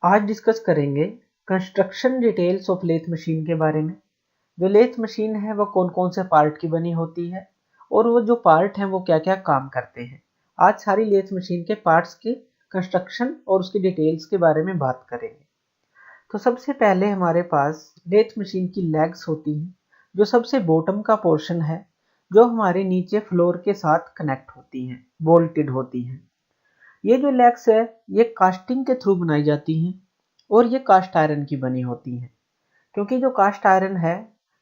आज डिस्कस करेंगे construction details of lathe machine के बारे में। जो लेथ मशीन है वो कौन कौन से पार्ट की बनी होती है और वो जो पार्ट हैं वो क्या क्या काम करते हैं। आज सारी लेथ मशीन के पार्ट्स के कंस्ट्रक्शन और उसकी डिटेल्स के बारे में बात करेंगे। तो सबसे पहले हमारे पास लेथ मशीन की लेग्स होती हैं, जो सबसे बॉटम का पोर्शन है, जो हमारे नीचे फ्लोर के साथ कनेक्ट होती हैं, बोल्टेड होती हैं। ये जो लेग्स है ये कास्टिंग के थ्रू बनाई जाती हैं और ये कास्ट आयरन की बनी होती हैं, क्योंकि जो कास्ट आयरन है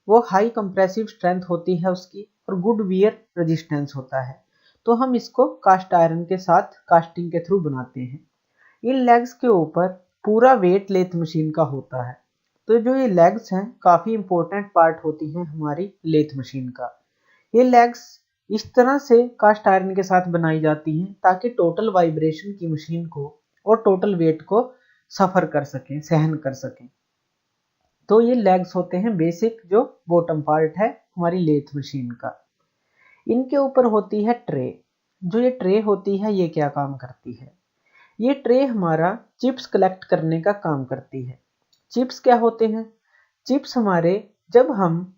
वो हाई कंप्रेसिव स्ट्रेंथ होती है उसकी और गुड वियर रेजिस्टेंस होता है, तो हम इसको कास्ट आयरन के साथ कास्टिंग के थ्रू बनाते हैं। इन लेग्स के ऊपर पूरा वेट लेथ मशीन का होता है। तो जो ये लेग्स हैं काफ़ी इंपॉर्टेंट पार्ट होती हैं हमारी लेथ मशीन का। ये लेग्स इस तरह से कास्ट आयरन के साथ बनाई जाती हैं ताकि टोटल वाइब्रेशन की मशीन को और टोटल वेट को सफ़र कर सकें, सहन कर सकें। तो ये लेग्स होते हैं बेसिक जो बॉटम पार्ट है हमारी लेथ मशीन का। इनके ऊपर होती है ट्रे। जो ये ट्रे होती है ये क्या काम करती है? ये ट्रे हमारा चिप्स कलेक्ट करने का काम करती है। चिप्स क्या होते हैं? चिप्स हमारे जब हम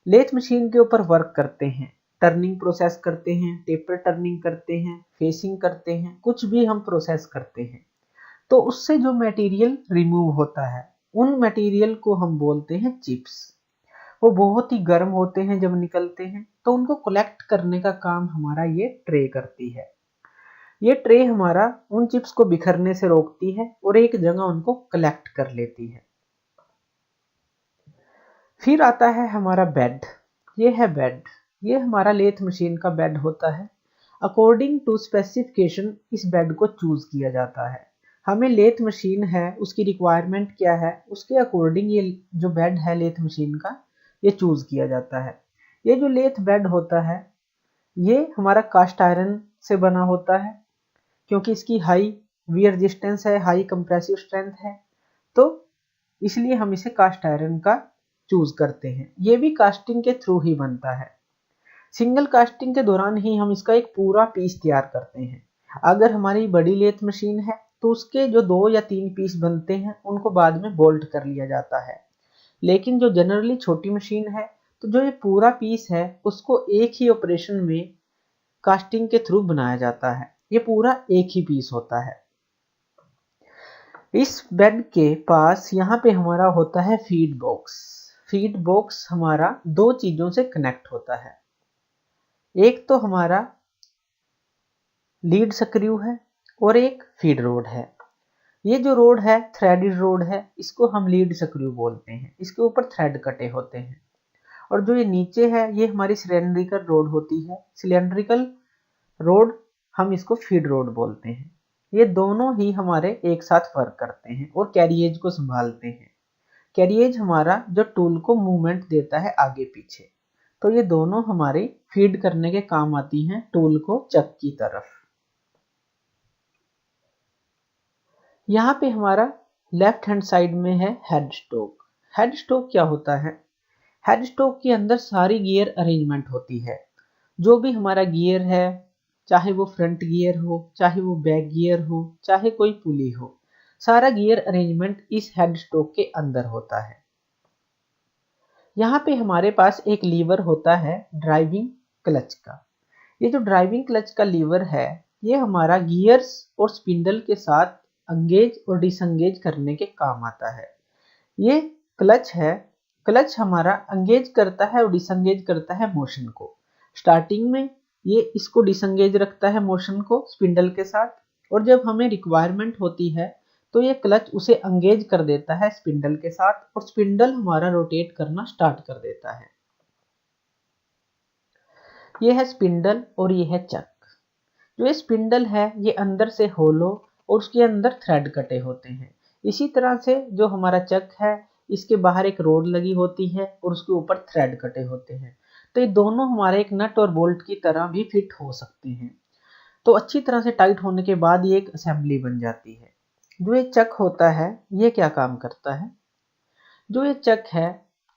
लेथ मशीन के ऊपर वर्क करते हैं, टर्निंग प्रोसेस करते हैं, टेपर टर्निंग करते हैं, फेसिंग करते हैं, कुछ भी हम प्रोसेस करते हैं, तो उससे जो मटेरियल रिमूव होता है उन मटेरियल को हम बोलते हैं चिप्स। वो बहुत ही गर्म होते हैं जब निकलते हैं, तो उनको कलेक्ट करने का काम हमारा ये ट्रे करती है। ये ट्रे हमारा उन चिप्स को बिखरने से रोकती है और एक जगह उनको कलेक्ट कर लेती है। फिर आता है हमारा बेड। ये है बेड। ये हमारा लेथ मशीन का बेड होता है। अकॉर्डिंग टू स्पेसिफिकेशन इस बेड को चूज किया जाता है। हमें लेथ मशीन है उसकी रिक्वायरमेंट क्या है उसके अकॉर्डिंग ये जो बेड है लेथ मशीन का ये चूज किया जाता है। ये जो लेथ बेड होता है ये हमारा कास्ट आयरन से बना होता है, क्योंकि इसकी हाई वियर रेजिस्टेंस है, हाई कंप्रेसिव स्ट्रेंथ है, तो इसलिए हम इसे कास्ट आयरन का चूज करते हैं। ये भी कास्टिंग के थ्रू ही बनता है। सिंगल कास्टिंग के दौरान ही हम इसका एक पूरा पीस तैयार करते हैं। अगर हमारी बड़ी लेथ मशीन है तो उसके जो 2 या 3 पीस बनते हैं उनको बाद में बोल्ट कर लिया जाता है। लेकिन जो जनरली छोटी मशीन है तो जो ये पूरा पीस है उसको एक ही ऑपरेशन में कास्टिंग के थ्रू बनाया जाता है। ये पूरा एक ही पीस होता है। इस बेड के पास यहाँ पे हमारा होता है फीड बॉक्स। फीड बॉक्स हमारा 2 चीजों से कनेक्ट होता है। एक तो हमारा लीड स्क्रू है और एक फीड रोड है। ये जो रोड है थ्रेडेड रोड है, इसको हम लीड स्क्रू बोलते हैं। इसके ऊपर थ्रेड कटे होते हैं। और जो ये नीचे है ये हमारी सिलेंड्रिकल रोड होती है। सिलेंड्रिकल रोड हम इसको फीड रोड बोलते हैं। ये दोनों ही हमारे एक साथ वर्क करते हैं और कैरिएज को संभालते हैं। कैरिएज हमारा जो टूल को मूवमेंट देता है आगे पीछे, तो ये दोनों हमारे फीड करने के काम आती हैं टूल को चक की तरफ। यहाँ पे हमारा लेफ्ट हैंड साइड में है हेड स्टॉक। हेड स्टॉक क्या होता है? हेड स्टॉक के अंदर सारी गियर अरेंजमेंट होती है। जो भी हमारा गियर है, चाहे वो फ्रंट गियर हो, चाहे वो बैक गियर हो, चाहे कोई पुली हो, सारा गियर अरेंजमेंट इस हेड स्टॉक के अंदर होता है। यहाँ पे हमारे पास एक लीवर होता है ड्राइविंग क्लच का। ये जो ड्राइविंग क्लच का लीवर है ये हमारा गियर्स और स्पिंडल के साथ एंगेज और डिसएंगेज करने के काम आता है। ये क्लच है, क्लच हमारा एंगेज करता है और डिसएंगेज करता है मोशन को। स्टार्टिंग में ये इसको डिसएंगेज रखता है मोशन को स्पिंडल के साथ, और जब हमें रिक्वायरमेंट होती है तो ये क्लच उसे एंगेज कर देता है स्पिंडल के साथ और स्पिंडल हमारा रोटेट करना स्टार्ट कर देता है। ये है स्पिंडल और ये है चक। जो ये स्पिंडल है ये अंदर से होलो और उसके अंदर थ्रेड कटे होते हैं। इसी तरह से जो हमारा चक है इसके बाहर एक रोड लगी होती है और उसके ऊपर थ्रेड कटे होते हैं। तो ये दोनों हमारे एक नट और बोल्ट की तरह भी फिट हो सकते हैं। तो अच्छी तरह से टाइट होने के बाद ये एक असेंबली बन जाती है। जो ये चक होता है ये क्या काम करता है? जो ये चक है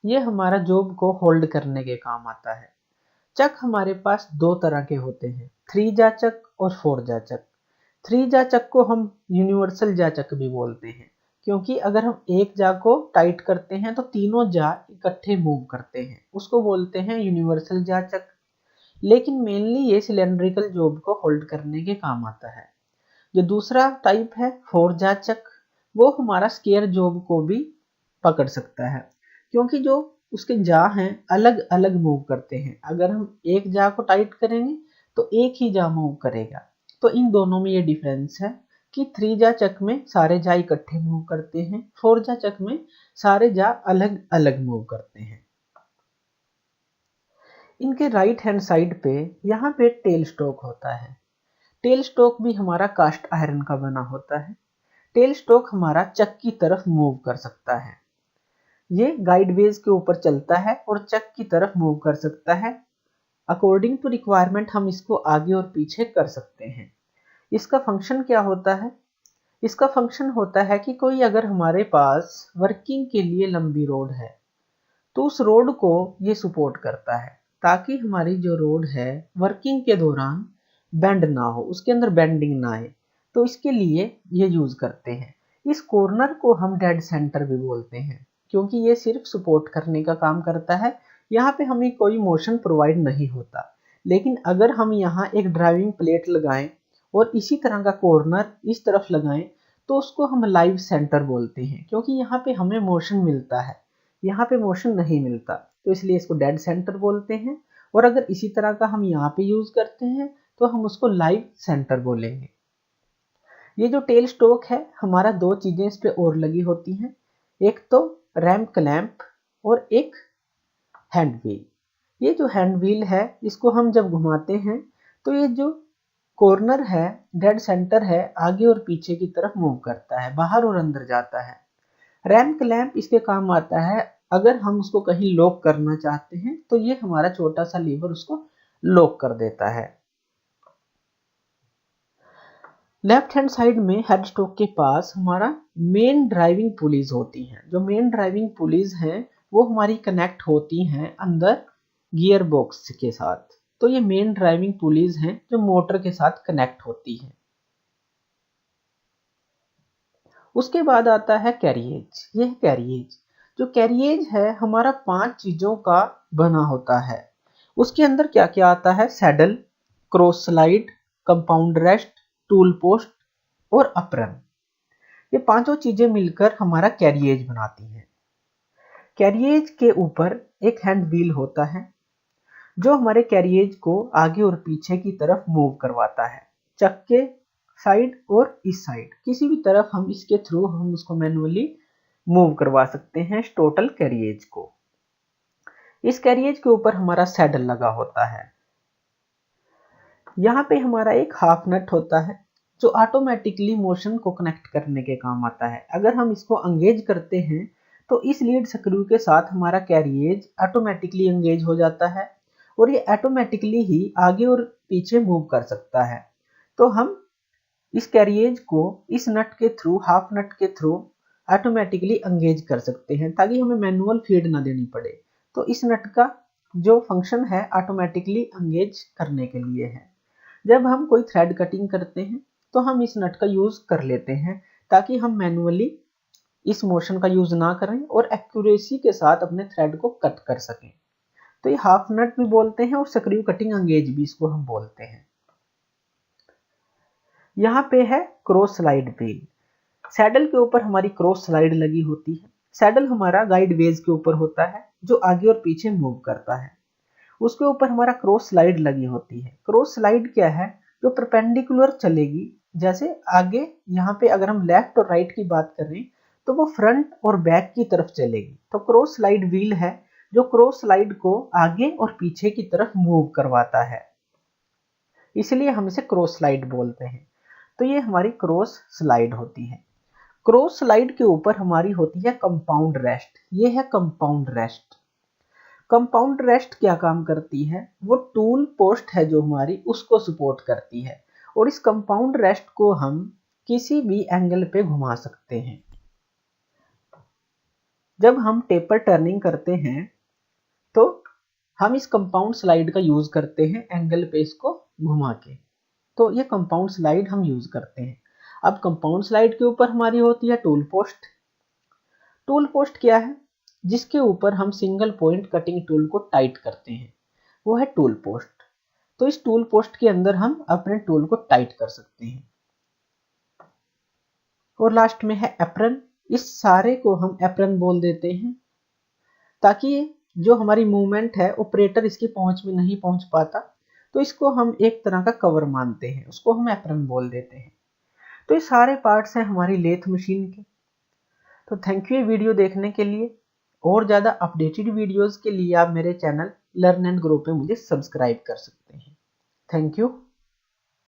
ये हमारा जॉब को होल्ड करने के काम आता है। चक हमारे पास 2 तरह के होते हैं, 3 जा चक और 4 जा चक। 3 जा चक को हम यूनिवर्सल जा चक भी बोलते हैं, क्योंकि अगर हम एक जा को टाइट करते हैं तो तीनों जा इकट्ठे मूव करते हैं, उसको बोलते हैं यूनिवर्सल जा चक्र। लेकिन मेनली ये सिलेंड्रिकल जॉब को होल्ड करने के काम आता है। जो दूसरा टाइप है फोर जा चक्र, वो हमारा स्क्वायर जॉब को भी पकड़ सकता है, क्योंकि जो उसके जा हैं अलग अलग मूव करते हैं। अगर हम एक जा को टाइट करेंगे तो एक ही जा मूव करेगा। तो इन दोनों में ये डिफरेंस है कि थ्री जा चक्र में सारे जा इकट्ठे मूव करते हैं, फोर जा चक्र में सारे जा अलग अलग मूव करते हैं। इनके राइट हैंड साइड पे यहाँ पे टेल स्टॉक होता है। टेल स्टॉक भी हमारा कास्ट आयरन का बना होता है। टेल स्टॉक हमारा चक की तरफ मूव कर सकता है। ये गाइड वेज के ऊपर चलता है और चक की तरफ मूव कर सकता है। अकॉर्डिंग टू रिक्वायरमेंट हम इसको आगे और पीछे कर सकते हैं। इसका फंक्शन क्या होता है? इसका फंक्शन होता है कि कोई अगर हमारे पास वर्किंग के लिए लंबी रोड है तो उस रोड को ये सपोर्ट करता है, ताकि हमारी जो रोड है वर्किंग के दौरान बेंड ना हो, उसके अंदर बेंडिंग ना आए। तो इसके लिए ये यूज करते हैं। इस कॉर्नर को हम डेड सेंटर भी बोलते हैं, क्योंकि ये सिर्फ सपोर्ट करने का काम करता है। यहाँ पे हमें कोई मोशन प्रोवाइड नहीं होता। लेकिन अगर हम यहाँ एक ड्राइविंग प्लेट लगाएं और इसी तरह का कॉर्नर इस तरफ लगाएं तो उसको हम लाइव सेंटर बोलते हैं, क्योंकि यहाँ पे हमें मोशन मिलता है, यहाँ पे मोशन नहीं मिलता, तो इसलिए इसको डेड सेंटर बोलते हैं। और अगर इसी तरह का हम यहाँ पे यूज करते हैं तो हम उसको लाइव सेंटर बोलेंगे। ये जो टेल स्टॉक है हमारा, दो चीजें इस पे और लगी होती हैं, एक तो रैम्प क्लैंप और एक हैंड व्हील। ये जो हैंड व्हील है इसको हम जब घुमाते हैं तो ये जो कॉर्नर है डेड सेंटर है आगे और पीछे की तरफ मूव करता है, बाहर और अंदर जाता है। रैम्प क्लैंप इसके काम आता है अगर हम उसको कहीं लॉक करना चाहते हैं तो ये हमारा छोटा सा लीवर उसको लॉक कर देता है। लेफ्ट हैंड साइड में हेड स्टॉक के पास हमारा मेन ड्राइविंग पुलीज होती हैं। जो मेन ड्राइविंग पुलीज हैं वो हमारी कनेक्ट होती हैं अंदर गियर बॉक्स के साथ। तो ये मेन ड्राइविंग पुलीज हैं जो मोटर के साथ कनेक्ट होती हैं। उसके बाद आता है कैरिएज। यह कैरिएज, जो कैरिएज है हमारा 5 चीजों का बना होता है। उसके अंदर क्या क्या आता है? Saddle, cross slide, compound rest, tool post और अप्रन। ये पांचों चीजें मिलकर हमारा कैरिएज बनाती हैं। कैरिएज के ऊपर एक हैंड व्हील होता है जो हमारे कैरिएज को आगे और पीछे की तरफ मूव करवाता है। चक्के साइड और इस साइड किसी भी तरफ हम इसके थ्रू हम उसको मैनुअली मूव करवा सकते हैं इस टोटल कैरिएज को। इस कैरिएज के ऊपर हमारा सैडल लगा होता है। यहाँ पे हमारा एक हाफ नट होता है जो ऑटोमेटिकली मोशन को कनेक्ट करने के काम आता है। अगर हम इसको एंगेज करते हैं तो इस लीड स्क्रू के साथ हमारा कैरिएज ऑटोमेटिकली एंगेज हो जाता है और ये ऑटोमेटिकली ही आगे और पीछे मूव कर सकता है। तो हम इस कैरिएज को इस नट के थ्रू, हाफ नट के थ्रू ऑटोमेटिकली एंगेज कर सकते हैं ताकि हमें मैनुअल फीड ना देनी पड़े। तो इस नट का जो फंक्शन है ऑटोमेटिकली एंगेज करने के लिए है। जब हम कोई थ्रेड कटिंग करते हैं तो हम इस नट का यूज कर लेते हैं ताकि हम मैनुअली इस मोशन का यूज ना करें और एक्यूरेसी के साथ अपने थ्रेड को कट कर सकें। तो ये हाफ नट भी बोलते हैं और स्क्रू कटिंग एंगेज भी इसको हम बोलते हैं। यहाँ पे है क्रॉस स्लाइड व्हील। सैडल के ऊपर हमारी क्रॉस स्लाइड लगी होती है। सैडल हमारा गाइड वेज के ऊपर होता है जो आगे और पीछे मूव करता है। उसके ऊपर हमारा क्रॉस स्लाइड लगी होती है। क्रॉस स्लाइड क्या है? जो परपेंडिकुलर चलेगी। जैसे आगे यहाँ पे अगर हम लेफ्ट और राइट की बात करें तो वो फ्रंट और बैक की तरफ चलेगी। तो क्रॉस स्लाइड व्हील है जो क्रॉस स्लाइड को आगे और पीछे की तरफ मूव करवाता है, इसलिए हम इसे क्रॉस स्लाइड बोलते हैं। तो ये हमारी क्रॉस स्लाइड होती है। क्रॉस स्लाइड के ऊपर हमारी होती है कंपाउंड रेस्ट। ये है कंपाउंड रेस्ट। कंपाउंड रेस्ट क्या काम करती है? वो टूल पोस्ट है जो हमारी, उसको सपोर्ट करती है और इस कंपाउंड रेस्ट को हम किसी भी एंगल पे घुमा सकते हैं। जब हम टेपर टर्निंग करते हैं तो हम इस कंपाउंड स्लाइड का यूज करते हैं एंगल पे इसको घुमा के। तो ये कंपाउंड स्लाइड हम यूज करते हैं। अब कंपाउंड स्लाइड के ऊपर हमारी होती है टूल पोस्ट। टूल पोस्ट क्या है? जिसके ऊपर हम सिंगल पॉइंट कटिंग टूल को टाइट करते हैं, वो है टूल पोस्ट। तो इस टूल पोस्ट के अंदर हम अपने टूल को टाइट कर सकते हैं। और लास्ट में है एप्रन। इस सारे को हम एप्रन बोल देते हैं, ताकि जो हमारी मूवमेंट है ऑपरेटर इसकी पहुंच में नहीं पहुंच पाता, तो इसको हम एक तरह का कवर मानते हैं, उसको हम एप्रन बोल देते हैं। तो ये सारे पार्ट्स हैं हमारी लेथ मशीन के। तो थैंक यू ये वीडियो देखने के लिए। और ज़्यादा अपडेटेड वीडियोस के लिए आप मेरे चैनल लर्न एंड ग्रो पे मुझे सब्सक्राइब कर सकते हैं। Thank you.